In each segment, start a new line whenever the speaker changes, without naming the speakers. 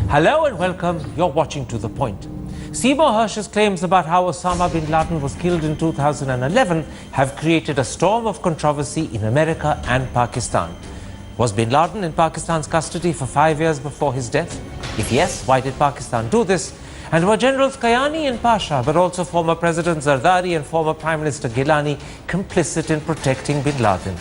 Hello and welcome. You're watching To The Point. Seymour Hersh's claims about how Osama bin Laden was killed in 2011 have created a storm of controversy in America and Pakistan. Was bin Laden in Pakistan's custody for 5 years before his death? If yes, why did Pakistan do this? And were Generals Kayani and Pasha, but also former President Zardari and former Prime Minister Gilani, complicit in protecting bin Laden?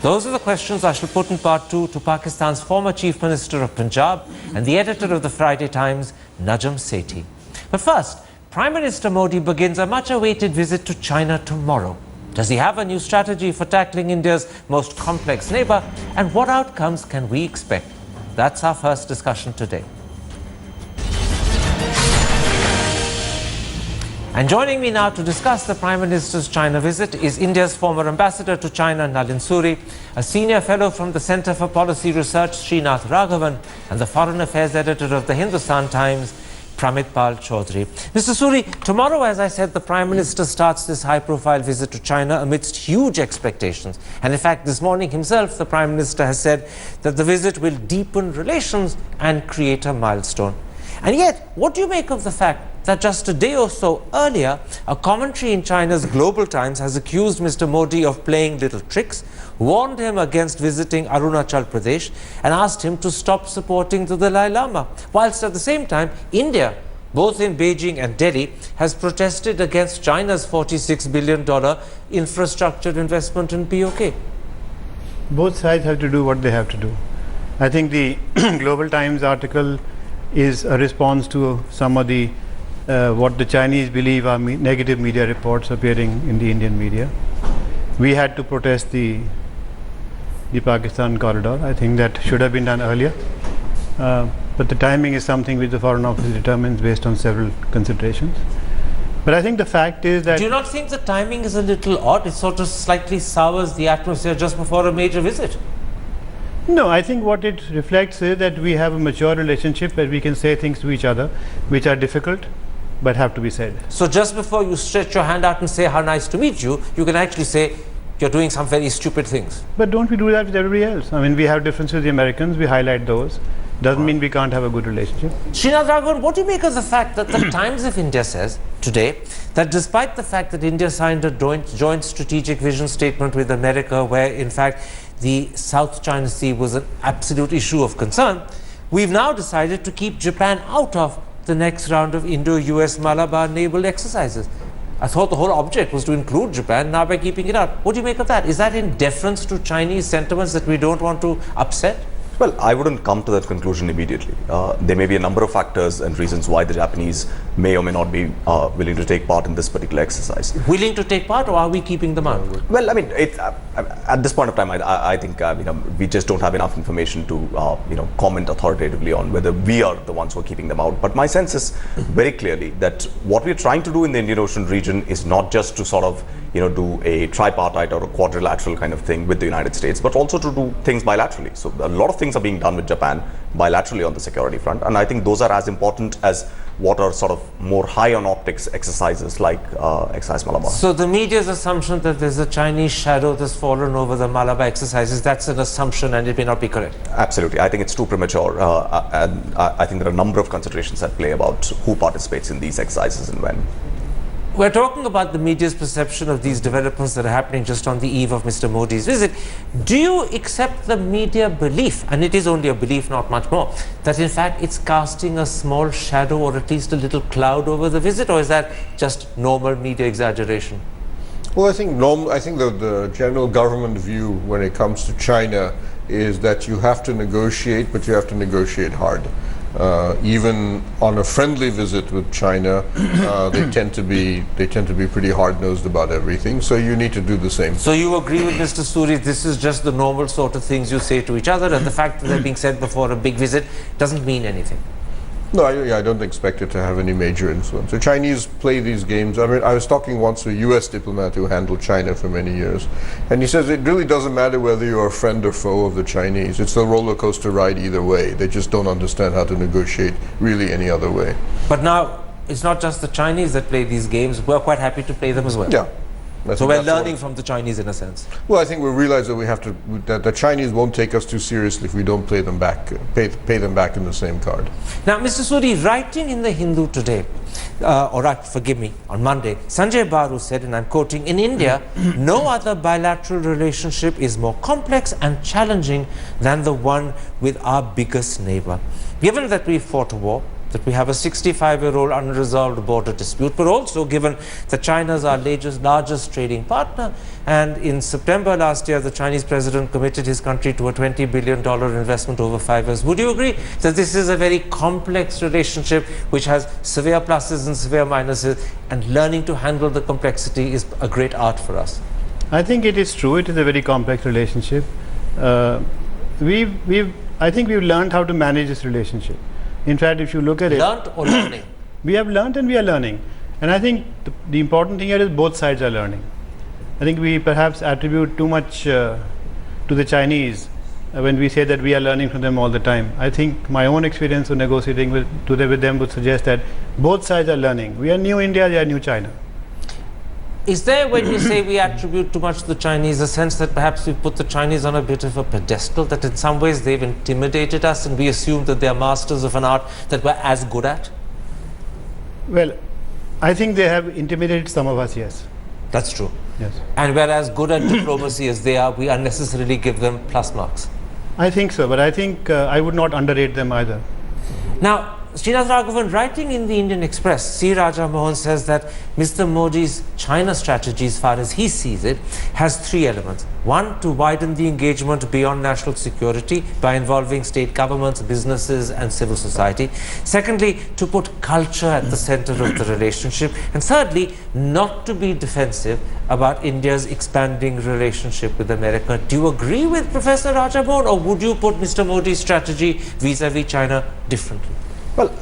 Those are the questions I shall put in part 2 to Pakistan's former Chief Minister of Punjab and the editor of the Friday Times, Najam Sethi. But first, Prime Minister Modi begins a much-awaited visit to China tomorrow. Does he have a new strategy for tackling India's most complex neighbour? And what outcomes can we expect? That's our first discussion today. And joining me now to discuss the Prime Minister's China visit is India's former ambassador to China, Nalin Suri, a senior fellow from the Centre for Policy Research, Srinath Raghavan, and the foreign affairs editor of the Hindustan Times, Pramit Pal Chaudhary. Mr. Suri, tomorrow, as I said, the Prime Minister starts this high-profile visit to China amidst huge expectations. And in fact, this morning himself, the Prime Minister has said that the visit will deepen relations and create a milestone. And yet, what do you make of the fact that just a day or so earlier, a commentary in China's Global Times has accused Mr. Modi of playing little tricks, warned him against visiting Arunachal Pradesh, and asked him to stop supporting the Dalai Lama, whilst at the same time, India, both in Beijing and Delhi, has protested against China's $46 billion infrastructure investment in POK.
Both sides have to do what they have to do. I think the Global Times article is a response to some of the what the Chinese believe are negative media reports appearing in the Indian media. We had to protest the Pakistan corridor. I think that should have been done earlier. But the timing is something which the Foreign Office determines based on several considerations. But I think the fact is that...
Do you not think the timing is a little odd? It sort of slightly sours the atmosphere just before a major visit.
No, I think what it reflects is that we have a mature relationship where we can say things to each other which are difficult but have to be said.
So just before you stretch your hand out and say how nice to meet you, you can actually say you're doing some very stupid things.
But don't we do that with everybody else? I mean, we have differences with the Americans, we highlight those. Doesn't mean we can't have a good relationship.
Srinath Raghavan, what do you make of the fact that the Times of India says today that despite the fact that India signed a joint strategic vision statement with America where in fact the South China Sea was an absolute issue of concern, we've now decided to keep Japan out of the next round of Indo-US Malabar naval exercises. I thought the whole object was to include Japan, now by keeping it out. What do you make of that? Is that in deference to Chinese sentiments that we don't want to upset?
Well, I wouldn't come to that conclusion immediately. There may be a number of factors and reasons why the Japanese may or may not be willing to take part in this particular exercise.
Willing to take part, or are we keeping them out?
Well, I mean, at this point of time, I think we just don't have enough information to comment authoritatively on whether we are the ones who are keeping them out. But my sense is very clearly that what we're trying to do in the Indian Ocean region is not just to sort of do a tripartite or a quadrilateral kind of thing with the United States, but also to do things bilaterally. So a lot of things are being done with Japan bilaterally on the security front, and I think those are as important as what are sort of more high on optics exercises like Exercise Malabar.
So the media's assumption that there's a Chinese shadow that's fallen over the Malabar exercises, that's an assumption and it may not be correct?
Absolutely. I think it's too premature, and I think there are a number of considerations at play about who participates in these exercises and when.
We're talking about the media's perception of these developments that are happening just on the eve of Mr. Modi's visit. Do you accept the media belief, and it is only a belief, not much more, that in fact it's casting a small shadow or at least a little cloud over the visit, or is that just normal media exaggeration?
Well, I think the general government view when it comes to China is that you have to negotiate, but you have to negotiate hard. Even on a friendly visit with China, they tend to be pretty hard-nosed about everything. So you need to do the same.
So you agree with Mr. Suri, this is just the normal sort of things you say to each other, and the fact that they're being said before a big visit doesn't mean anything?
No, I don't expect it to have any major influence. The Chinese play these games. I mean, I was talking once to a US diplomat who handled China for many years, and he says it really doesn't matter whether you're a friend or foe of the Chinese. It's a roller coaster ride either way. They just don't understand how to negotiate really any other way.
But now, it's not just the Chinese that play these games. We're quite happy to play them as well.
Yeah. I
So
think
we're
that's what-
learning from the Chinese in a sense.
Well, I think we realize that we have to, that the Chinese won't take us too seriously if we don't pay them back, pay them back in the same card.
Now, Mr. Suri, writing in the Hindu today, forgive me, on Monday, Sanjay Baru said, and I'm quoting, in India, no other bilateral relationship is more complex and challenging than the one with our biggest neighbor. Given that we fought a war, that we have a 65-year-old unresolved border dispute, but also given that China is our largest trading partner, and in September last year, the Chinese president committed his country to a $20 billion investment over 5 years. Would you agree that this is a very complex relationship which has severe pluses and severe minuses, and learning to handle the complexity is a great art for us?
I think it is true. It is a very complex relationship. I think we've learned how to manage this relationship. In fact, if you look at it,
Learned or learning?
we have learned and we are learning. And I think the important thing here is both sides are learning. I think we perhaps attribute too much to the Chinese when we say that we are learning from them all the time. I think my own experience of negotiating with them would suggest that both sides are learning. We are new India, they are new China.
Is there, when you say we attribute too much to the Chinese, a sense that perhaps we put the Chinese on a bit of a pedestal, that in some ways they've intimidated us and we assume that they're masters of an art that we're as good at?
Well, I think they have intimidated some of us, yes.
That's true.
Yes.
And we're as good at diplomacy as they are, we unnecessarily give them plus marks.
I think so, but I think I would not underrate them either.
Now, Srinath Raghavan, writing in the Indian Express, C. Raja Mohan says that Mr. Modi's China strategy, as far as he sees it, has three elements. One, to widen the engagement beyond national security by involving state governments, businesses and civil society. Secondly, to put culture at the center of the relationship. And thirdly, not to be defensive about India's expanding relationship with America. Do you agree with Professor Raja Mohan, or would you put Mr. Modi's strategy vis-a-vis China differently?
Well,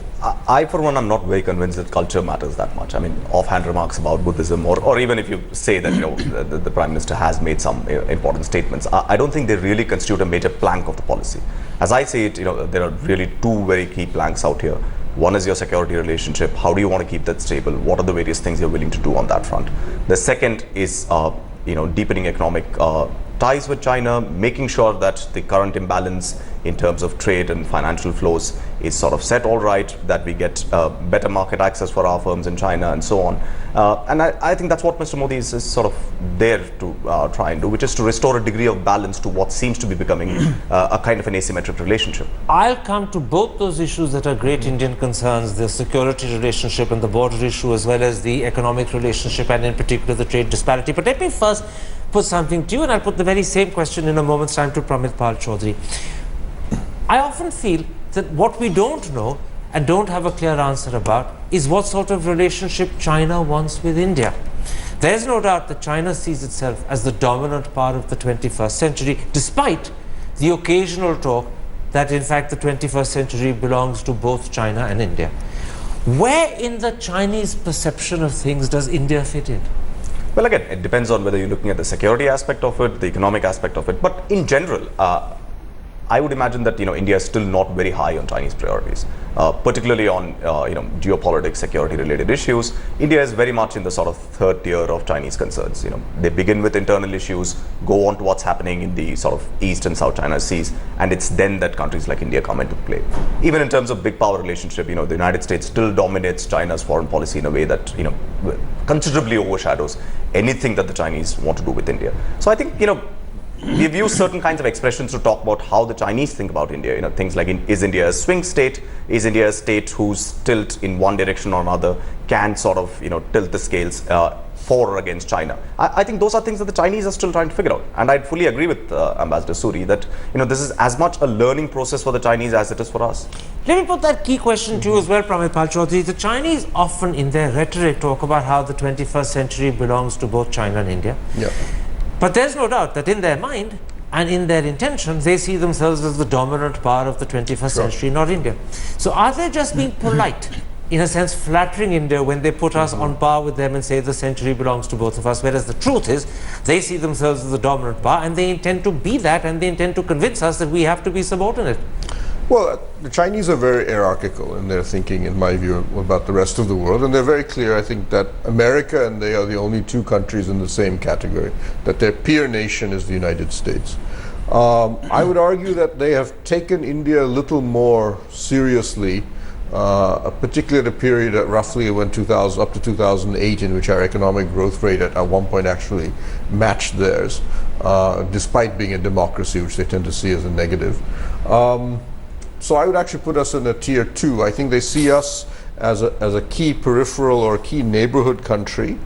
I for one am not very convinced that culture matters that much. I mean, offhand remarks about Buddhism, or even if you say that the Prime Minister has made some important statements, I don't think they really constitute a major plank of the policy. As I see it, there are really two very key planks out here. One is your security relationship. How do you want to keep that stable? What are the various things you're willing to do on that front? The second is deepening economic ties with China, making sure that the current imbalance in terms of trade and financial flows is sort of set all right, that we get better market access for our firms in China and so on. And I think that's what Mr. Modi is sort of there to try and do, which is to restore a degree of balance to what seems to be becoming a kind of an asymmetric relationship.
I'll come to both those issues that are great Indian concerns, the security relationship and the border issue, as well as the economic relationship and in particular the trade disparity. But let me first put something to you, and I'll put the very same question in a moment's time to Pramit Pal Chaudhary. I often feel that what we don't know and don't have a clear answer about is what sort of relationship China wants with India. There's no doubt that China sees itself as the dominant power of the 21st century, despite the occasional talk that in fact the 21st century belongs to both China and India. Where in the Chinese perception of things does India fit in?
Well, again, it depends on whether you're looking at the security aspect of it, the economic aspect of it. But in general, I would imagine that India is still not very high on Chinese priorities, particularly on geopolitics, security-related issues. India is very much in the sort of third tier of Chinese concerns. They begin with internal issues, go on to what's happening in the sort of East and South China Seas, and it's then that countries like India come into play. Even in terms of big power relationship, the United States still dominates China's foreign policy in a way that considerably overshadows anything that the Chinese want to do with India. So I think we've used certain kinds of expressions to talk about how the Chinese think about India. Things like, is India a swing state? Is India a state whose tilt in one direction or another can sort of, tilt the scales for or against China? I think those are things that the Chinese are still trying to figure out. And I'd fully agree with Ambassador Suri that, this is as much a learning process for the Chinese as it is for us.
Let me put that key question to you as well, Pramit Pal Chaudhary. The Chinese often in their rhetoric talk about how the 21st century belongs to both China and India.
Yeah.
But there's no doubt that in their mind and in their intention, they see themselves as the dominant power of the 21st century, not India. So are they just being polite, in a sense flattering India when they put us on par with them and say the century belongs to both of us, whereas the truth is they see themselves as the dominant power and they intend to be that, and they intend to convince us that we have to be subordinate?
Well, the Chinese are very hierarchical in their thinking, in my view, about the rest of the world. And they're very clear, I think, that America and they are the only two countries in the same category, that their peer nation is the United States. I would argue that they have taken India a little more seriously, particularly at a period at roughly when 2000, up to 2008, in which our economic growth rate at one point actually matched theirs, despite being a democracy, which they tend to see as a negative. So I would actually put us in a tier 2. I think they see us as a key peripheral or key neighborhood country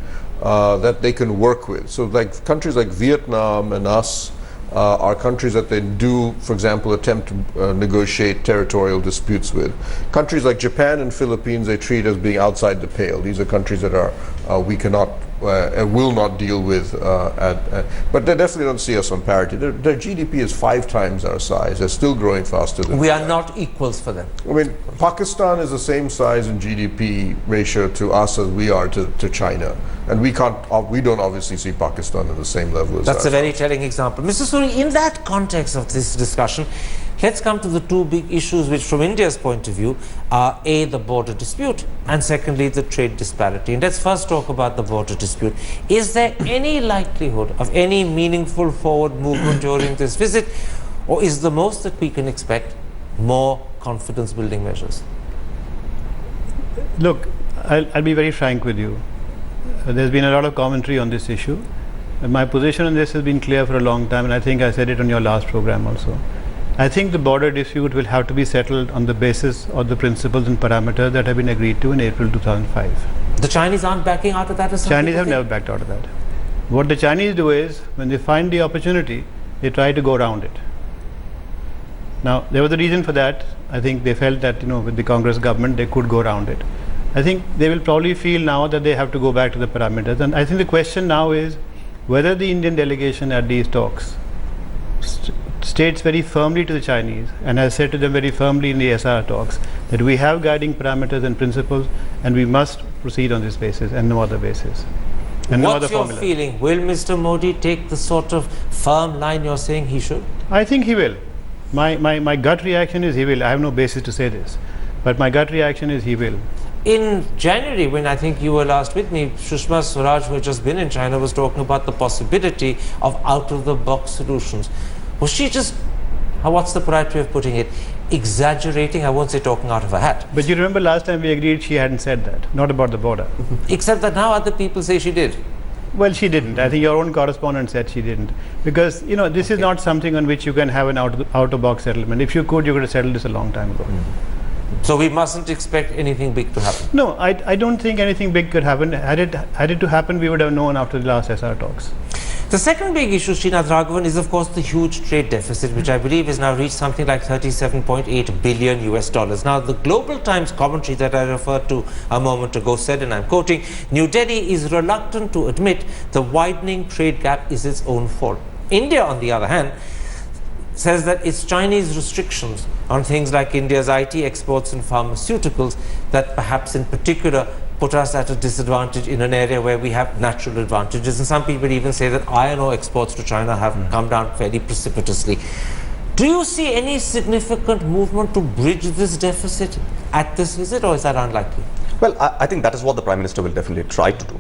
that they can work with. So like countries like Vietnam and us are countries that they do, for example, attempt to negotiate territorial disputes with. Countries like Japan and Philippines they treat as being outside the pale. These are countries that are we cannot and will not deal with, but they definitely don't see us on parity. Their GDP is 5 times our size. They're still growing faster than
we are not equals for them.
I mean, Pakistan is the same size in GDP ratio to us as we are to China, and we don't obviously see Pakistan at the same level as
That's
us.
a very telling example. Mr. Suri, in that context of this discussion, let's come to the two big issues which from India's point of view are A, the border dispute, and secondly the trade disparity. And let's first talk about the border dispute. Is there any likelihood of any meaningful forward movement during this visit, or is the most that we can expect more confidence building measures?
Look, I'll be very frank with you. There's been a lot of commentary on this issue. My position on this has been clear for a long time, and I think I said it on your last program also. I think the border dispute will have to be settled on the basis of the principles and parameters that have been agreed to in April 2005.
The Chinese aren't backing out of that?
Chinese have never backed out of that. What the Chinese do is, when they find the opportunity, they try to go around it. Now, there was a reason for that. I think they felt that, with the Congress government, they could go around it. I think they will probably feel now that they have to go back to the parameters. And I think the question now is whether the Indian delegation at these talks states very firmly to the Chinese and has said to them very firmly in the SR talks that we have guiding parameters and principles and we must proceed on this basis and no other basis. And no other
What's your
formula.
feeling? Will Mr. Modi take the sort of firm line you're saying he should?
I think he will. My gut reaction is he will. I have no basis to say this, but my gut reaction is he will.
In January, when I think you were last with me, Sushma Swaraj, who had just been in China, was talking about the possibility of out-of-the-box solutions. Was she just, what's the polite way of putting it, exaggerating? I won't say talking out of her hat.
But you remember last time we agreed she hadn't said that, not about the border.
Except that now other people say she did.
Well, she didn't. I think your own correspondent said she didn't. Because, this is not something on which you can have an out-of-box settlement. If you could have settled this a long time ago.
So we mustn't expect anything big to happen.
No, I don't think anything big could happen. Had it to happen, we would have known after the last SR talks.
The second big issue, Srinath Raghavan, is of course the huge trade deficit, which I believe has now reached something like 37.8 billion US dollars. Now, the Global Times commentary that I referred to a moment ago said, and I'm quoting, New Delhi is reluctant to admit the widening trade gap is its own fault. India, on the other hand, says that it's Chinese restrictions on things like India's IT exports and pharmaceuticals that perhaps in particular put us at a disadvantage in an area where we have natural advantages. And some people even say that iron ore exports to China have come down fairly precipitously. Do you see any significant movement to bridge this deficit at this visit, or is that unlikely?
Well, I think that is what the Prime Minister will definitely try to do.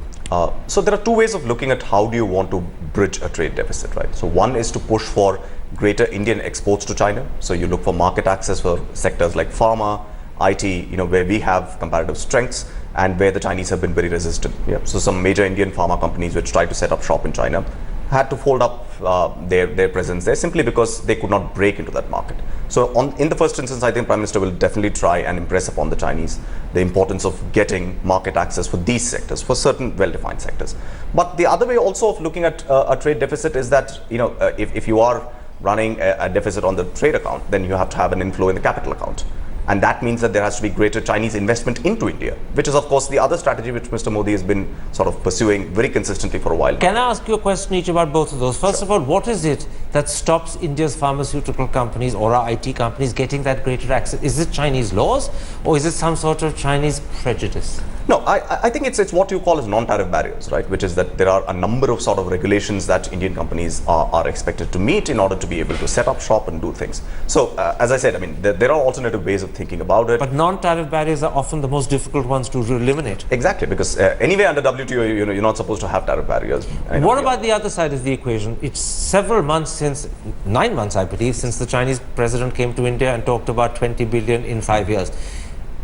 So there are two ways of looking at how do you want to bridge a trade deficit, right? So one is to push for greater Indian exports to China. So you look for market access for sectors like pharma, IT, where we have comparative strengths and where the Chinese have been very resistant. Yeah. So some major Indian pharma companies which tried to set up shop in China had to fold up their presence there simply because they could not break into that market. So in the first instance, I think Prime Minister will definitely try and impress upon the Chinese the importance of getting market access for these sectors, for certain well-defined sectors. But the other way also of looking at a trade deficit is that, if you are running a deficit on the trade account, then you have to have an inflow in the capital account. And that means that there has to be greater Chinese investment into India, which is of course the other strategy which Mr. Modi has been sort of pursuing very consistently for a while.
Can I ask you a question each about both of those? First of all, what is it that stops India's pharmaceutical companies or our IT companies getting that greater access? Is it Chinese laws or is it some sort of Chinese prejudice?
No, I think it's what you call as non-tariff barriers, right? Which is that there are a number of sort of regulations that Indian companies are expected to meet in order to be able to set up shop and do things. So, as I said, I mean, there are alternative ways of thinking about it.
But non-tariff barriers are often the most difficult ones to eliminate.
Exactly, because anyway under WTO, you're not supposed to have tariff barriers.
What about the other side of the equation? It's several months since, 9 months I believe, since the Chinese president came to India and talked about 20 billion in 5 years.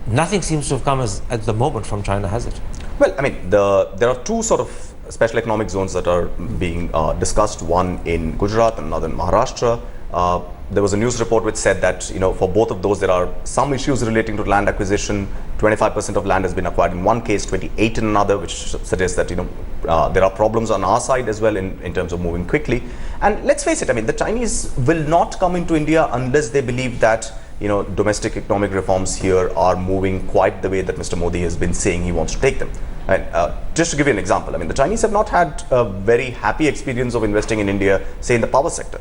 Nothing seems to have come at the moment from China, has it?
Well, I mean, there are two sort of special economic zones that are being discussed, one in Gujarat and another in Maharashtra. There was a news report which said that, for both of those, there are some issues relating to land acquisition. 25% of land has been acquired in one case, 28 in another, which suggests that, there are problems on our side as well in terms of moving quickly. And let's face it, I mean, the Chinese will not come into India unless they believe that, domestic economic reforms here are moving quite the way that Mr. Modi has been saying he wants to take them. And just to give you an example, I mean, the Chinese have not had a very happy experience of investing in India, say in the power sector.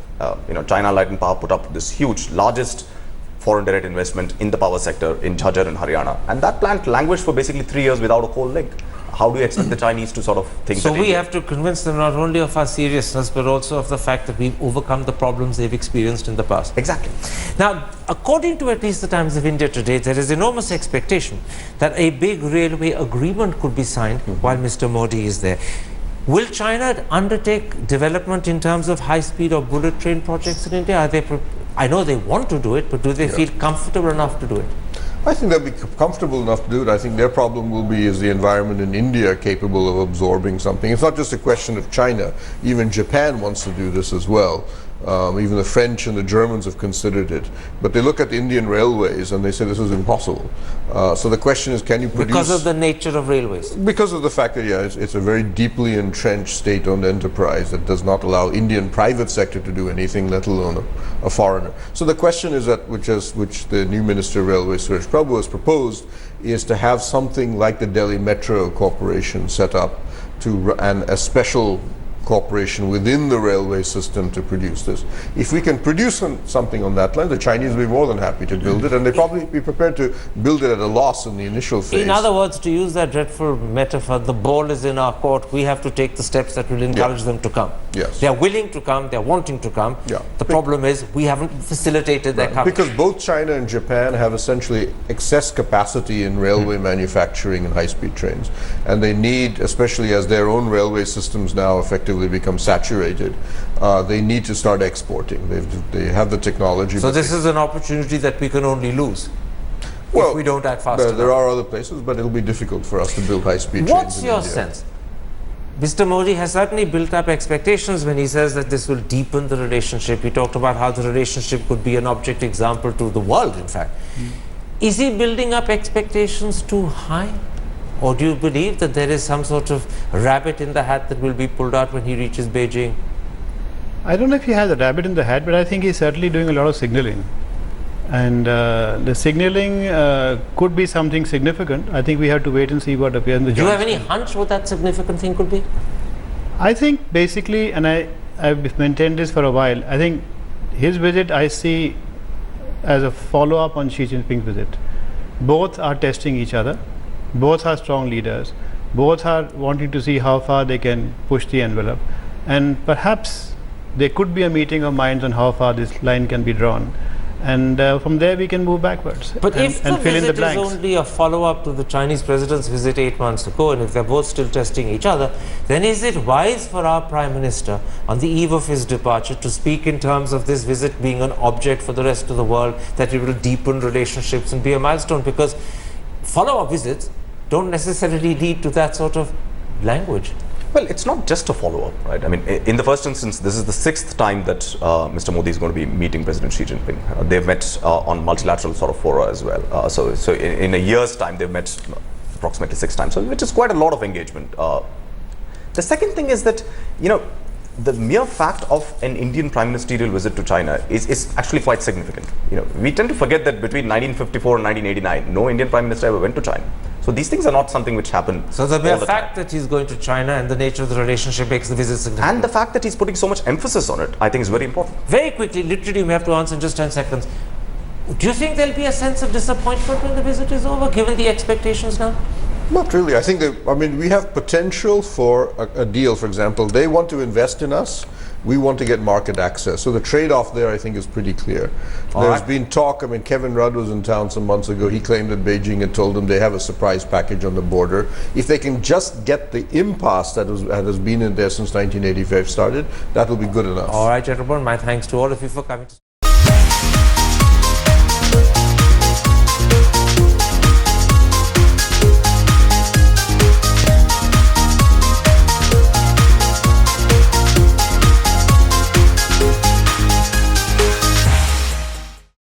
China Light and Power put up this huge, largest foreign direct investment in the power sector in Jhajjar in Haryana. And that plant languished for basically 3 years without a coal link. How do you expect the Chinese to sort of think
So
that
we have to convince them not only of our seriousness, but also of the fact that we've overcome the problems they've experienced in the past.
Exactly.
Now, according to at least the Times of India today, there is enormous expectation that a big railway agreement could be signed while Mr. Modi is there. Will China undertake development in terms of high-speed or bullet train projects in India? Are they I know they want to do it, but do they feel comfortable enough to do it?
I think they'll be comfortable enough to do it. I think their problem will be, is the environment in India capable of absorbing something? It's not just a question of China. Even Japan wants to do this as well. Even the French and the Germans have considered it. But they look at the Indian railways and they say this is impossible. So the question is, can you produce...
Because of the nature of railways?
Because of the fact that, it's a very deeply entrenched state-owned enterprise that does not allow Indian private sector to do anything, let alone a foreigner. So the question is that, which the new Minister of Railways, Suresh Prabhu, has proposed, is to have something like the Delhi Metro Corporation set up and a special corporation within the railway system to produce this. If we can produce something on that line, the Chinese will be more than happy to build it, and they probably be prepared to build it at a loss in the initial phase.
In other words, to use that dreadful metaphor, the ball is in our court. We have to take the steps that will encourage them to come.
Yes.
They are willing to come, they are wanting to come.
Yeah.
The problem is we haven't facilitated their coming.
Because both China and Japan have essentially excess capacity in railway manufacturing and high-speed trains. And they need, especially as their own railway systems now effectively become saturated, they need to start exporting. They have the technology.
So this is an opportunity that we can only lose if we don't act fast enough.
There are other places, but it'll be difficult for us to build high-speed trains
What's
in
your
India.
sense? Mr. Modi has certainly built up expectations when he says that this will deepen the relationship. He talked about how the relationship could be an object example to the world, in fact. Is he building up expectations too high? Or do you believe that there is some sort of rabbit in the hat that will be pulled out when he reaches Beijing?
I don't know if he has a rabbit in the hat, but I think he's certainly doing a lot of signaling. And the signaling could be something significant. I think we have to wait and see what appears in the
Do you have any hunch what that significant thing could be?
I think basically, and I've maintained this for a while, I think his visit I see as a follow-up on Xi Jinping's visit. Both are testing each other. Both are strong leaders. Both are wanting to see how far they can push the envelope. And perhaps there could be a meeting of minds on how far this line can be drawn. And from there we can move backwards and fill in the
visit
blanks.
is only a follow-up to the Chinese president's visit 8 months ago, and if they're both still testing each other, then is it wise for our Prime Minister on the eve of his departure to speak in terms of this visit being an object for the rest of the world, that it will deepen relationships and be a milestone? Because follow-up visits don't necessarily lead to that sort of language.
Well, it's not just a follow-up, right? I mean, in the first instance, this is the 6th time that Mr. Modi is going to be meeting President Xi Jinping. They've met on multilateral sort of fora as well. So in a year's time, they've met approximately 6 times, so which is quite a lot of engagement. The second thing is that, the mere fact of an Indian prime ministerial visit to China is actually quite significant. We tend to forget that between 1954 and 1989, no Indian prime minister ever went to China. So these things are not something which happen.
So the mere fact that he's going to China and the nature of the relationship makes the visit significant.
And the fact that he's putting so much emphasis on it, I think is very important.
Very quickly, literally we have to answer in just 10 seconds. Do you think there'll be a sense of disappointment when the visit is over, given the expectations now?
Not really. I think we have potential for a deal. For example, they want to invest in us. We want to get market access. So the trade-off there, I think, is pretty clear. There's been talk. I mean, Kevin Rudd was in town some months ago. He claimed that Beijing had told them they have a surprise package on the border. If they can just get the impasse that has been in there since 1985 started, that will be good enough.
All right, gentlemen, my thanks to all of you for coming to